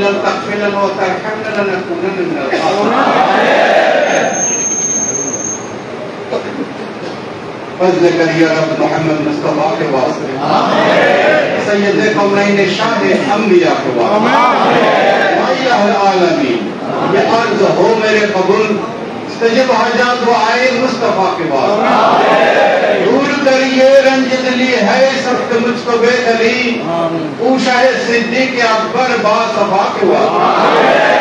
لم تغفر لنا وترحمنا لنكونن من الخاسرين فضل करिए रब मोहम्मद मुस्तफा के वास्ते सैयद कौनैन शाह अंबिया के वास्ते आलमीन ये अर्ज हो मेरे कबूल तजब हाजात व आए मुस्तफा के वास्ते दूर करिए रंजिदली है सख्त मुझको बेदली ऊशा सिद्दीक अकबर बासफा के वास्ते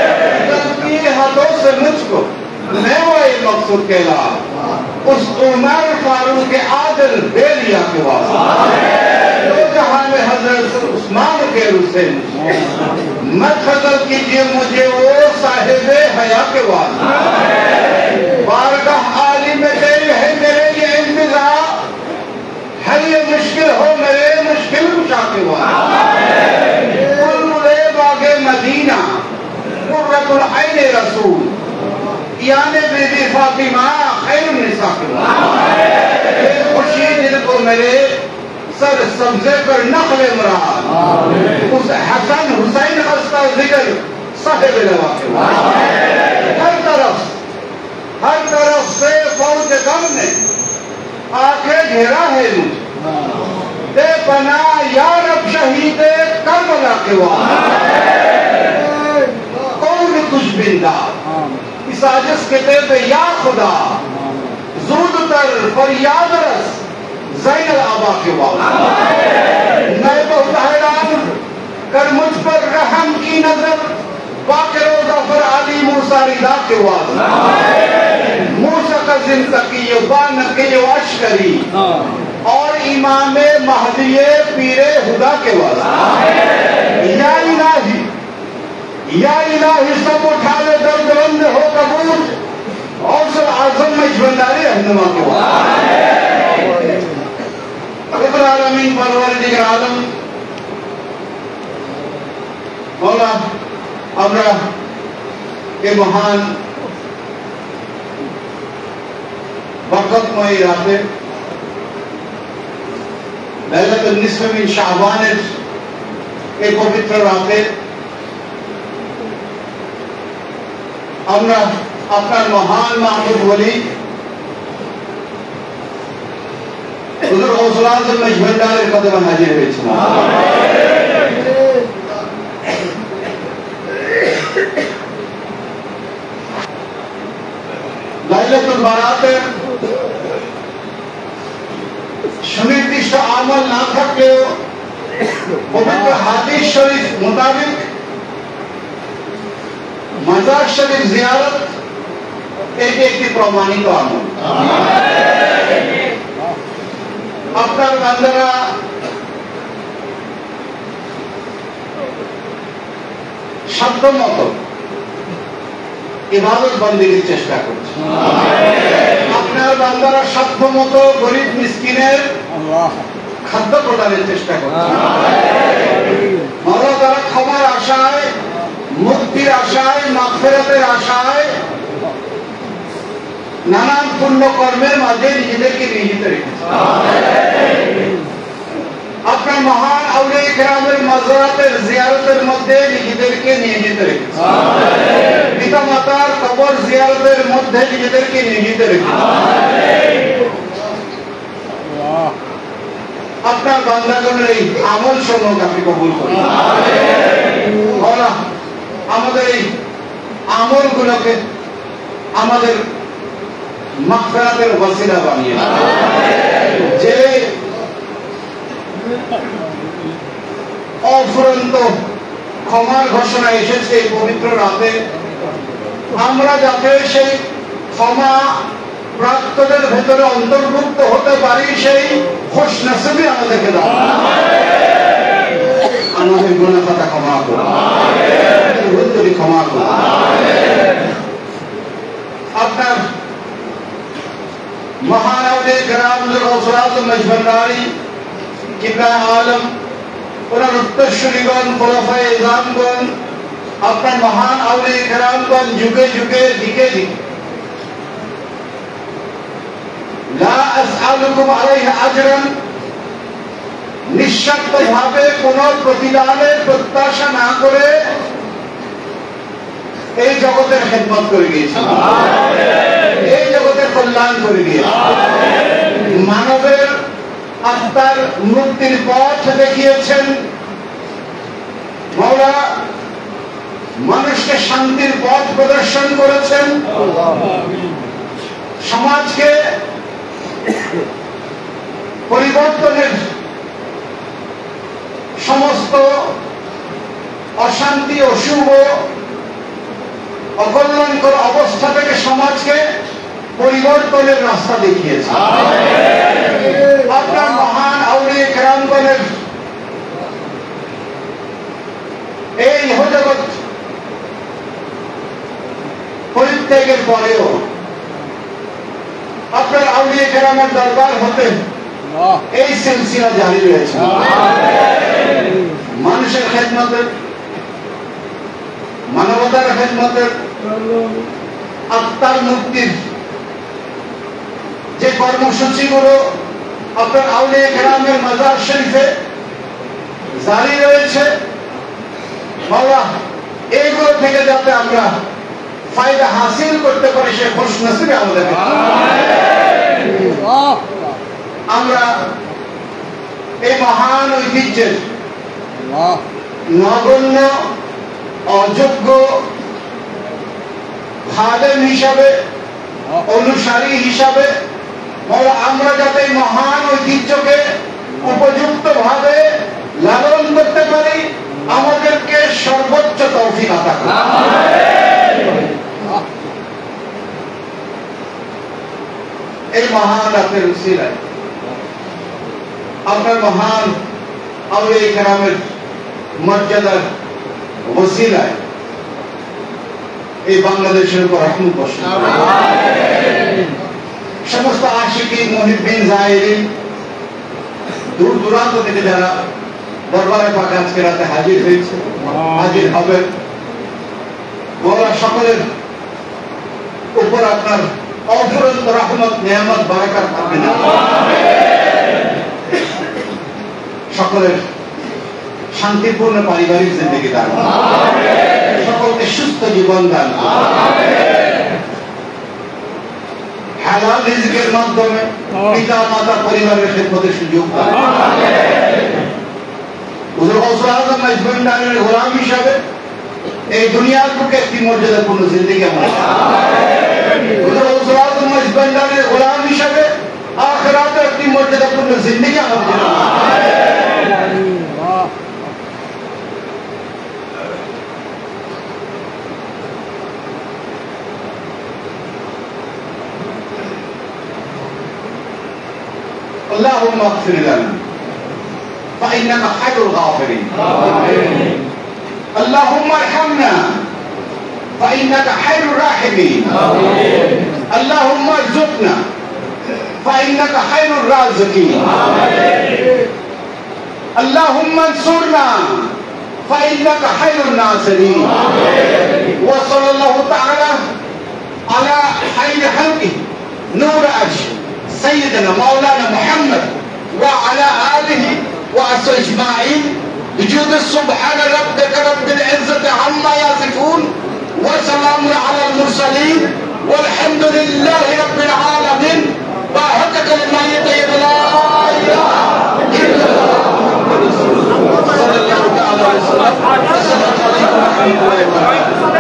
हाथों से मुझको मैं वही मकसूद कहला उस उमर फारूक के आदिल बेलिया के वास्ते दो जहां में हजरत उस्मान के रुसे मत खजल कीजिए मुझे वो साहिबे हया के वास्ते बारगाह आली में दिल है मेरे लिए इंतजार हर ये मुश्किल हो मेरे मुश्किल कुशा के वास्ते कुल्ले बागे मदीना कुर्रतुल ऐन रसूल याने बीबी फातिमा खैरुन निसा के खुशी दिल को मेरे सर सब्जे पर नखले मुराद उस हसन हुसैन का जिक्र साहिब लवा के हर तरफ से फौज गम ने आके घेरा है मुझे दे बना या रब शहीद करबला के वास्ते कौन कुछ बिंदा साजिश के तेरे या खुदा ज़ूद तर फरियाद रस ज़ैनल आबा के वास्ते मैं बहुत हैरान कर मुझ पर रहम की नजर बाक़ी रोज़ा पर अली मूसा रिदा के वास्ते मूसा का ज़िंदगी बान के अशकरी और इमाम महदी पीरे हुदा के वास्ते या इलाही सब उठा ले दर्द हो कबूल और सब आज़म में जवंदारी रहनुमा के वास्ते रब्बुल आलमीन परवरदिगार आलम मौला हमरा के महान बरकतमय राते लैलतुल निस्फ मिन शाबान के पवित्र राते আমরা আপনার মহান মাহবুব ওলি হুজুর গৌসুল আজম মেজভান্ডারের কদমে হাজির হয়েছিলাম লাইলাতুল বারাতে সুনির্দিষ্ট আমল না থাকলেও পবিত্র হাদিস শরীফ মোতাবেক मजार शरीफ जियारत एक प्रमाणित আমল আপনার বান্দারা সাধ্যমতো ইবাদত বন্দেগীর চেষ্টা করছে আপনার বান্দারা সাধ্যমতো গরিব মিসকিনের খাদ্য প্রদানের চেষ্টা করছে মরা তারা ক্ষমার আশায় মুক্তির আশায় মাগফিরাতের আশায় নানান পুণ্য কর্মের মাঝে নিজেদেরকে নিয়োজিত রেখেছে আপনার মহান আউলিয়া কেরামের মাজারাতের জিয়ারতের মধ্যে নিজেদেরকে নিয়োজিত রেখেছে পিতা মাতার কবর জিয়ারতের মধ্যে নিজেদেরকে নিয়োজিত রেখেছে আপনার বান্দাগণের এই আমল সমূহ আপনি কবুল করুন আমাদের এই আমলগুলোকে আমাদের মাগফিরাতের ওসিলা বানিয়ে যে অফুরন্ত ক্ষমার ঘোষণা এসেছে এই পবিত্র রাতে আমরা যাতে সেই ক্ষমা প্রাপ্তদের ভেতরে অন্তর্ভুক্ত হতে পারি সেই খুশ নসিবি আমাদেরকে দাও আমাদের গুনাহ খাতা ক্ষমা করো ভুল ক্ষমা করো আপনার মহান আউলিয়া কেরাম গৌসুল আজম মেজভান্ডারী কিবলা আলম ওনার উত্তরসূরিগণ খোলাফায়ে ইজআমগণ আপনার মহান আউলিয়া কেরামগণ যুগে যুগে দিকে দিকে লা আসআলুকুম আলাইহি আজরান নিঃস্বার্থভাবে কোনো প্রতিদানের প্রত্যাশা না করে এই জগতের খেদমত করে গিয়েছেন, এই জগতের কল্যাণ করে গিয়েছেন, মানবের আত্মার মুক্তির পথ দেখিয়েছেন। মওলা মানুষকে শান্তির পথ প্রদর্শন করেছেন, সমাজকে পরিবর্তনের সমস্ত অশান্তি অশুভ অকল্যাণকর অবস্থা থেকে সমাজকে পরিবর্তনের রাস্তা দেখিয়েছে। আপনার মহান আউলিয়া কেরামগণের এই ইহজগৎ পরিত্যাগের পরেও আপনার আউলিয়া কেরামের দরবার হতে এই সিলসিলা জারি রয়েছে। মানুষের খেদমতের, মানবতার খেদমতের, আত্মার মুক্তির যে কর্মসূচিগুলো আপনার আউলিয়া কেরামের মাজার শরীফে জারি রয়েছে, মাওলা এইগুলো থেকে যাতে আমরা ফায়দা হাসিল করতে পারি সে খুশনসিবে আমাদের। আমরা এই মহান ঐতিহ্যের নগণ্য অযোগ্য খাদেম হিসাবে, অনুসারী হিসাবে আমরা যাতে মহান ঐতিহ্যকে উপযুক্ত ভাবে লালন করতে পারি, আমাদেরকে সর্বোচ্চ তৌফিক আতা করুন। এই মহান রাতের উসিলায় আপনার মহান আউলিয়া কেরামের মর্যাদার ওসিলায় এই বাংলাদেশের উপর রহমত বর্ষণ করুন। সমস্ত আশিকিন, মুহিব্বিন, জায়েরিন, দূর দূরান্ত থেকে যারা দরবারে পাকে আজকে রাতে হাজির হয়েছে, হাজির হবেন, মওলা সকলের উপর আপনার অফুরন্ত রহমত, নিয়ামত, বারাকাত থাকবেন। সকলের শান্তিপূর্ণ পারিবারিক জিন্দেগি দান, সকলকে সুস্থ জীবন দান, হালাল রিজকের মাধ্যমে পিতা মাতা পরিবারের খেদমতের সুযোগ দান। হুজুর গাউসুল আজম মাইজভান্ডারের গোলাম হিসাবে এই দুনিয়ার বুকে একটি মর্যাদাপূর্ণ জিন্দেগি আমরা, হুজুর গাউসুল আজম মাইজভান্ডারের গোলাম হিসাবে আখিরাতে একটি মর্যাদাপূর্ণ জিন্দেগি আমাদের। اللهم اغفر لنا فإنك خير الغافرين، اللهم ارحمنا فإنك خير الراحمين، اللهم ارزقنا فإنك خير الرازقين، اللهم انصرنا فإنك خير الناصرين، وصلى الله تعالى على خير خلقه نور عرش سيدنا مولانا محمد وعلى آله وأصحابه أجمعين بجود سبحان ربك رب العزة عما يصفون وسلام على المرسلين والحمد لله رب العالمين. وحق كلمة طيبة لا إله إلا الله صلى الله عليه وسلم. السلام عليكم ورحمة الله وبركاته.